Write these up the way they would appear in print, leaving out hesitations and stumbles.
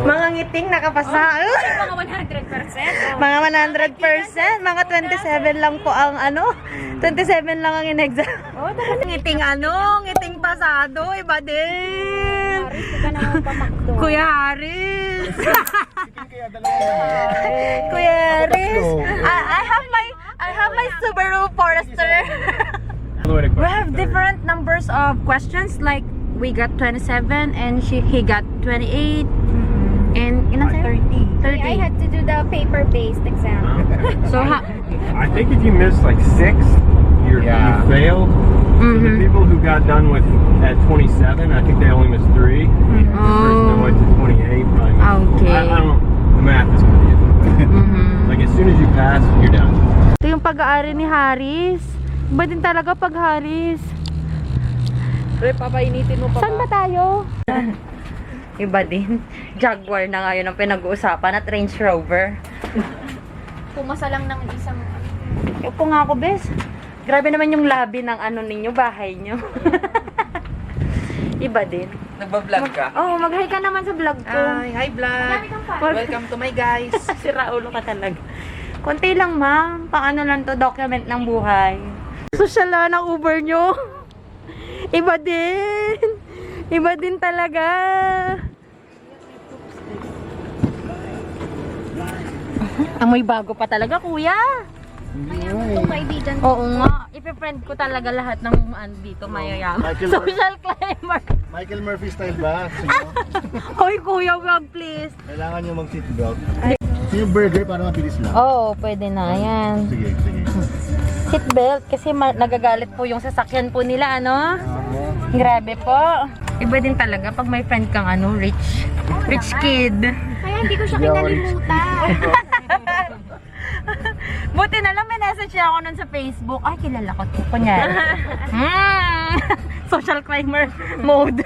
Mga ngiting nakapasa. Mga 100%. Mga 100%. Mga 27 lang po ang ano. 27 lang ang in-exam. Ngiting ano, ngiting pasado. Iba din. Haris, ka naman pamakdo. Kuya Haris. Kuya Haris. I have my Subaru Forester. We have different numbers of questions, like we got 27 and he got 28 and 30. I had to do the paper-based exam. So I think if you miss like 6, you failed. So the people who got done with at 27, I think they only missed 3. The person that went to 28 probably missed 4. Okay. I don't. The math is confusing. Like as soon as you pass, you're done. ito yung pag-aari ni Haris. Iba din talaga pag Haris. Pre, papainitin mo pa Saan ba tayo? Iba din. Jaguar na ngayon ang pinag-uusapan at Range Rover. Pumasa lang ng isang... Upo nga ako, bes. Grabe naman yung labi ng ano ninyo, bahay nyo. Iba din. Nagbablog ka? Oh, mag-hi ka naman sa vlog ko. Hi vlog! Welcome to my guys! Si Raulo ka talaga. Konti lang, ma'am. Paano lang to, document ng buhay. Social na ng Uber nyo. Iba din. Iba din talaga. Amoy bago pa talaga, kuya. Itong kaibigan ko. Oo nga. Ipe-friend ko talaga lahat ng dito mayayaman. Social climber. Michael Murphy style ba? Sige. Hoy, kuya, wag please. Kailangan nyo mag-seatbelt. Yung burger para mabilis lang. Oo, pwede na. Yan. Sige, sige. Seatbelt kasi nagagalit po yung sasakyan po nila, ano? Grabe po. Iba din talaga pag may friend kang ano, rich kid. Kaya hindi ko siya kinalimutan. Buti na lang may message niya ako nun sa Facebook. Ay, kilala ko to. Kunyari. Social climber mode.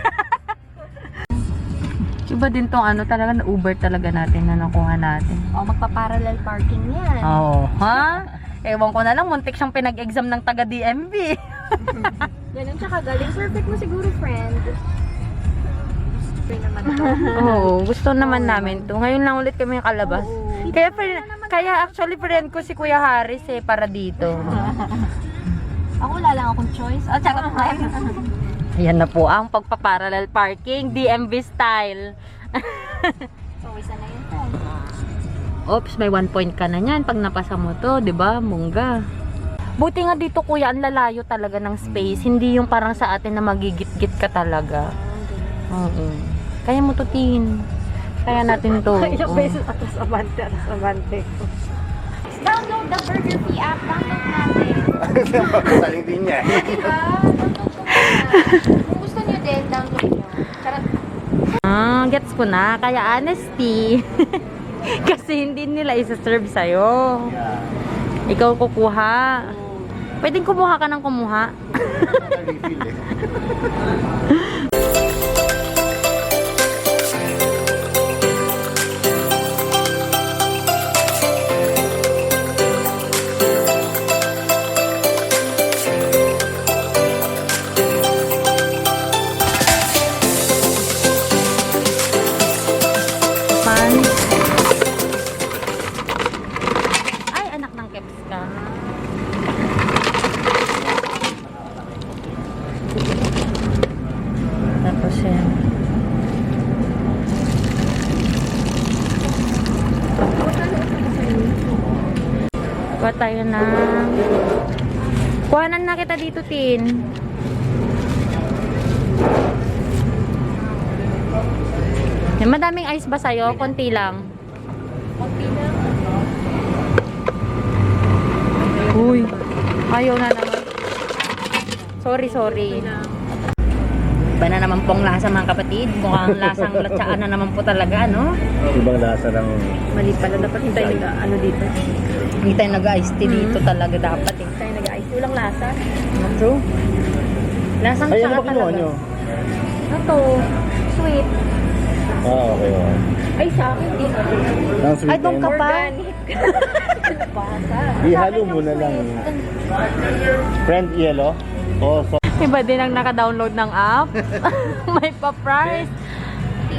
Iba din tong ano talaga na Uber talaga natin na nakuha natin. Magpa-parallel parking yan. Oo. Ha? Ewan ko na lang, muntik siyang pinag-exam ng taga-DMV. Ganun siya kagaling. Perfect mo siguro, friend. Naman to. Oo, gusto naman namin to. Ngayon lang ulit kami kalabas. Kaya actually friend ko si Kuya Haris para dito. Ako wala lang akong choice. Charot na. Ayan na po ang pagpa-parallel parking, DMV style. So, isa na yun, friend. Oops, may 1 point ka na niyan pag napasa mo to, 'di ba? Mungga. Buti nga dito, kuya, ang lalayo talaga ng space. Hindi yung parang sa atin na magigit-git ka talaga. Oo. Kaya mo to, Tin. Kaya natin to. Ilang beses atas abante. Download the Burger Fee app. Download natin. Saling din niya. Diba? Kung gusto nyo din, download nyo. Charot. Gets ko na. Kaya honesty. Kasi hindi nila isa-serve sa'yo. Ikaw kukuha. Pwedeng kumuha ka ng kumuha. Refill eh. Ay, anak ng Keps ka. Tapos yan. Kuha tayo na. Kuhanan na kita dito, Tin. Madaming ice ba sa'yo? Konti lang. Konti lang. Ayaw na naman. Sorry. Iba na naman pong lasa mga kapatid. Mukhang lasang latsaan na naman po talaga, no? Ibang lasa ng... Mali pala. Dapat hindi tayo ano dito. Hindi tayo nag-iced tea dito talaga dapat eh. Tayo nag-ice. Walang lasa. True. Lasang Ay, tsaka ano ba kinuha talaga. nyo? Ito. Sweet. Okay. Ay, sa akin. Hindi na. Ang sweet Ay, doon ka pa. Organic. Basa. Ihalo mo na lang. Friend yellow? Oo, so... Iba din ang naka-download ng app. May pa-price.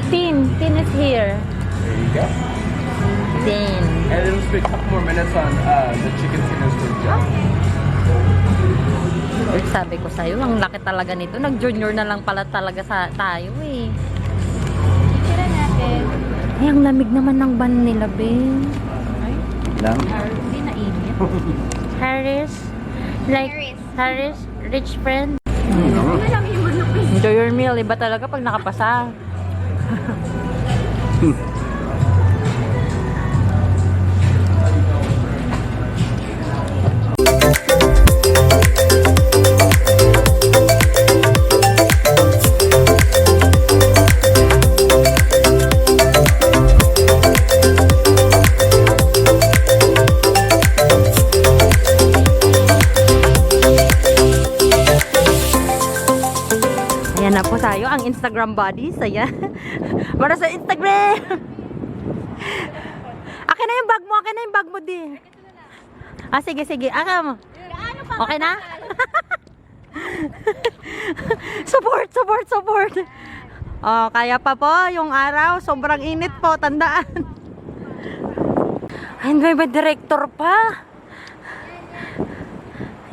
Tin is here. There you go. Tin. And it'll spend a couple more minutes on the chicken fingers for Jeff. Sabi ko sa'yo, ang laki talaga nito. Nag-junior na lang pala talaga sa tayo eh. Tira natin. Ay, ang lamig naman ng ban nila, Ben. Lang? Hindi na init. Harris. Harris, rich friend. Ano lang yung manok eh. Enjoy your meal. Iba talaga pag nakapasa. Ayan na po tayo, ang Instagram buddies. Ayan. Para sa Instagram. Akin na yung bag mo, di. Ah, sige. Aka mo. Okay na? Support. Oh, kaya pa po yung araw. Sobrang init po, tandaan. Ay, may director pa.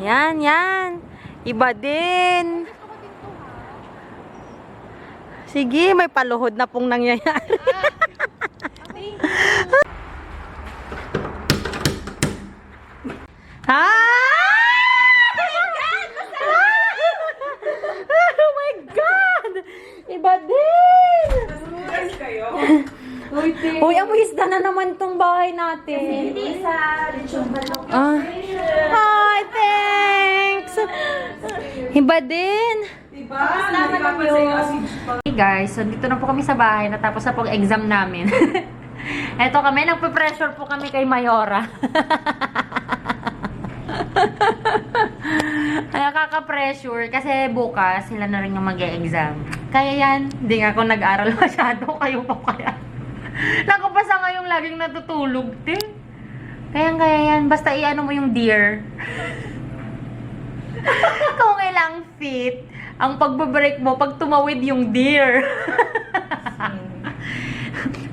Yan. Iba din. Sige, may paluhod na pong nangyayari. Ha? Oh my God! Iba din! Uy, amoy isda na naman tong bahay natin. Hindi sa lechon manok. Hi, thanks! Iba din. Hey guys, so dito na po kami sa bahay. Natapos na po ang exam namin. Eto kami, nagpe-pressure po kami kay Mayora. Kaya kaka-pressure kasi bukas sila na rin yung mag-e-exam. Kaya yan, hindi nga ako nag-aral masyado. Kayo pa kaya. Nakapasa nga yung laging natutulog, te. Kaya yan, basta i-ano mo yung dear. Kung ilang feet ang pagbabreak mo pag tumawid yung deer.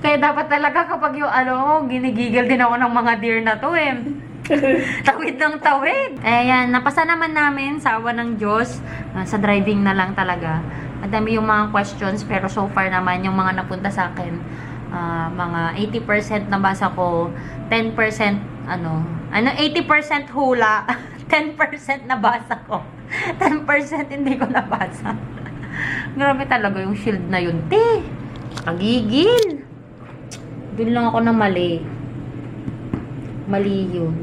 Kaya dapat talaga kapag yung ginigigil din ako ng mga deer na to eh. Tawid ng tawid. Ayan, napasa naman namin sa awa ng Diyos. Sa driving na lang talaga. Madami yung mga questions pero so far naman yung mga napunta sa akin, mga 80% nabasa ko, 10% 80% hula, 10% nabasa ko. 10% hindi ko nabasa. Grabe talaga yung shield na yun. Te! Kagigil! Doon lang ako na mali. Mali yun.